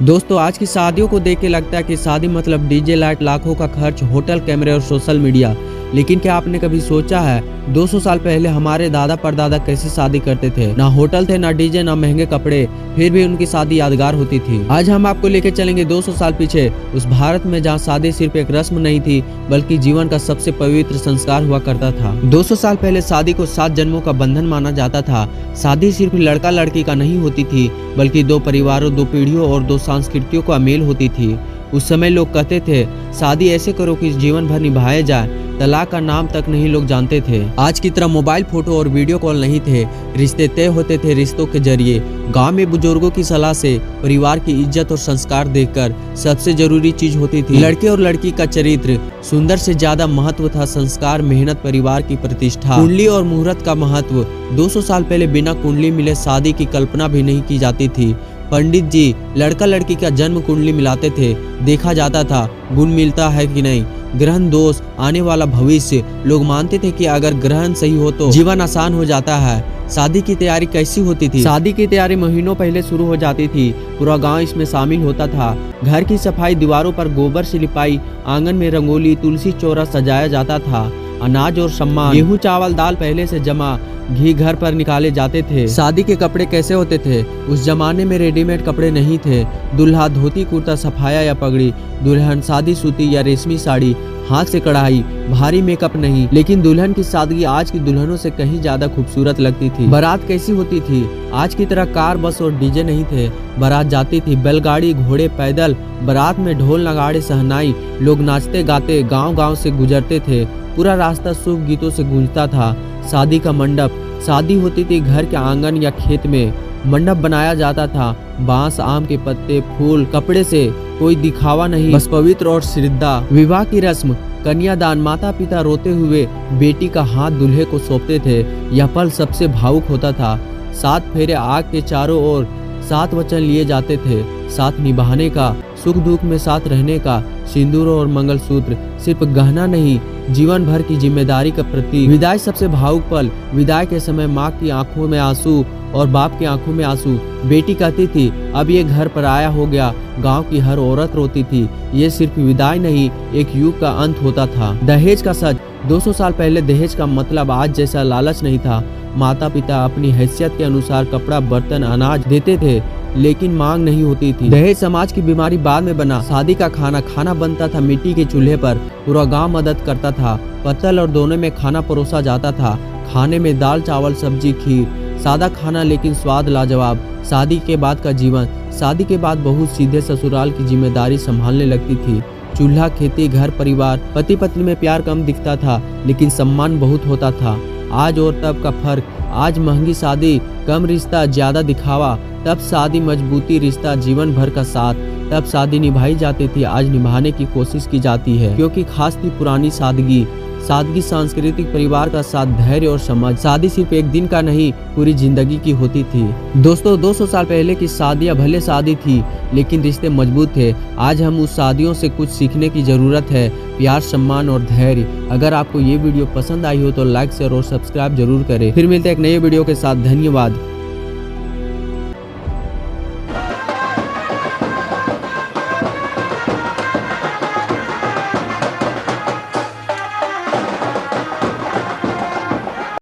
दोस्तों आज की शादियों को देख के लगता है कि शादी मतलब डीजे लाइट, लाखों का खर्च, होटल, कैमरे और सोशल मीडिया। लेकिन क्या आपने कभी सोचा है 200 साल पहले हमारे दादा परदादा कैसे शादी करते थे? ना होटल थे, ना डीजे, ना महंगे कपड़े, फिर भी उनकी शादी यादगार होती थी। आज हम आपको लेके चलेंगे 200 साल पीछे, उस भारत में जहाँ शादी सिर्फ एक रस्म नहीं थी बल्कि जीवन का सबसे पवित्र संस्कार हुआ करता था। 200 साल पहले शादी को 7 जन्मों का बंधन माना जाता था। शादी सिर्फ लड़का लड़की का नहीं होती थी बल्कि 2 परिवारों, 2 पीढ़ियों और 2 संस्कृतियों का मेल होती थी। उस समय लोग कहते थे शादी ऐसे करो कि जीवन भर निभाया जाए, तलाक का नाम तक नहीं लोग जानते थे। आज की तरह मोबाइल, फोटो और वीडियो कॉल नहीं थे। रिश्ते तय होते थे रिश्तों के जरिए। गांव में बुजुर्गों की सलाह से, परिवार की इज्जत और संस्कार देखकर सबसे जरूरी चीज होती थी लड़के और लड़की का चरित्र। सुंदर से ज्यादा महत्व था संस्कार, मेहनत, परिवार की प्रतिष्ठा। कुंडली और मुहूर्त का महत्व। 200 साल पहले बिना कुंडली मिले शादी की कल्पना भी नहीं की जाती थी। पंडित जी लड़का लड़की का जन्म कुंडली मिलाते थे। देखा जाता था गुण मिलता है कि नहीं, ग्रहण दोष, आने वाला भविष्य। लोग मानते थे कि अगर ग्रहण सही हो तो जीवन आसान हो जाता है। शादी की तैयारी कैसी होती थी? शादी की तैयारी महीनों पहले शुरू हो जाती थी। पूरा गांव इसमें शामिल होता था। घर की सफाई, दीवारों पर गोबर से लिपाई, आंगन में रंगोली, तुलसी चौरा सजाया जाता था। अनाज और सम्मान, गेहूं, चावल, दाल पहले से जमा, घी घर पर निकाले जाते थे। शादी के कपड़े कैसे होते थे? उस जमाने में रेडीमेड कपड़े नहीं थे। दूल्हा धोती कुर्ता, सफाया या पगड़ी, दुल्हन सादी सूती या रेशमी साड़ी, हाथ से कढ़ाई, भारी मेकअप नहीं। लेकिन दुल्हन की सादगी आज की दुल्हनों से कहीं ज्यादा खूबसूरत लगती थी। बारात कैसी होती थी? आज की तरह कार, बस और डीजे नहीं थे। बारात जाती थी बैलगाड़ी, घोड़े, पैदल। बारात में ढोल, नगाड़े, सहनाई, लोग नाचते गाते गांव गांव से गुजरते थे। पूरा रास्ता शुभ गीतों से गूंजता था। शादी का मंडप। शादी होती थी घर के आंगन या खेत में। मंडप बनाया जाता था बांस, आम के पत्ते, फूल, कपड़े से। कोई दिखावा नहीं, बस पवित्र और श्रद्धा। विवाह की रस्म। कन्यादान। माता पिता रोते हुए बेटी का हाथ दूल्हे को सौंपते थे। यह पल सबसे भावुक होता था। 7 फेरे आग के चारों ओर। 7 वचन लिए जाते थे। साथ निभाने का, सुख दुख में साथ रहने का। सिंदूर और मंगलसूत्र सिर्फ गहना नहीं, जीवन भर की जिम्मेदारी का प्रतीक। विदाई सबसे भावुक पल। विदाई के समय माँ की आंखों में आंसू और बाप की आंखों में आंसू। बेटी कहती थी अब ये घर पर आया हो गया। गांव की हर औरत रोती थी। ये सिर्फ विदाई नहीं, एक युग का अंत होता था। दहेज का सच। 200 साल पहले दहेज का मतलब आज जैसा लालच नहीं था। माता पिता अपनी हैसियत के अनुसार कपड़ा, बर्तन, अनाज देते थे, लेकिन मांग नहीं होती थी। दहेज समाज की बीमारी बाद में बना। शादी का खाना बनता था मिट्टी के चूल्हे पर। पूरा गांव मदद करता था। पत्तल और दोने में खाना परोसा जाता था। खाने में दाल, चावल, सब्जी, खीर। सादा खाना लेकिन स्वाद लाजवाब। शादी के बाद का जीवन। शादी के बाद बहू सीधे ससुराल की जिम्मेदारी संभालने लगती थी। चूल्हा, खेती, घर, परिवार। पति पत्नी में प्यार कम दिखता था लेकिन सम्मान बहुत होता था। आज और तब का फर्क। आज महंगी शादी, कम रिश्ता, ज्यादा दिखावा। तब शादी मजबूती, रिश्ता, जीवन भर का साथ। तब शादी निभाई जाती थी, आज निभाने की कोशिश की जाती है। क्योंकि खास थी पुरानी सादगी। सादगी, सांस्कृतिक, परिवार का साथ, धैर्य और समझ। शादी सिर्फ एक दिन का नहीं, पूरी जिंदगी की होती थी। दोस्तों 200 साल पहले की शादियां भले शादी थी लेकिन रिश्ते मजबूत थे। आज हम उस शादियों से कुछ सीखने की जरूरत है। प्यार, सम्मान और धैर्य। अगर आपको ये वीडियो पसंद आई हो तो लाइक, शेयर और सब्सक्राइब जरूर करें। फिर मिलते हैं एक नए वीडियो के साथ। धन्यवाद।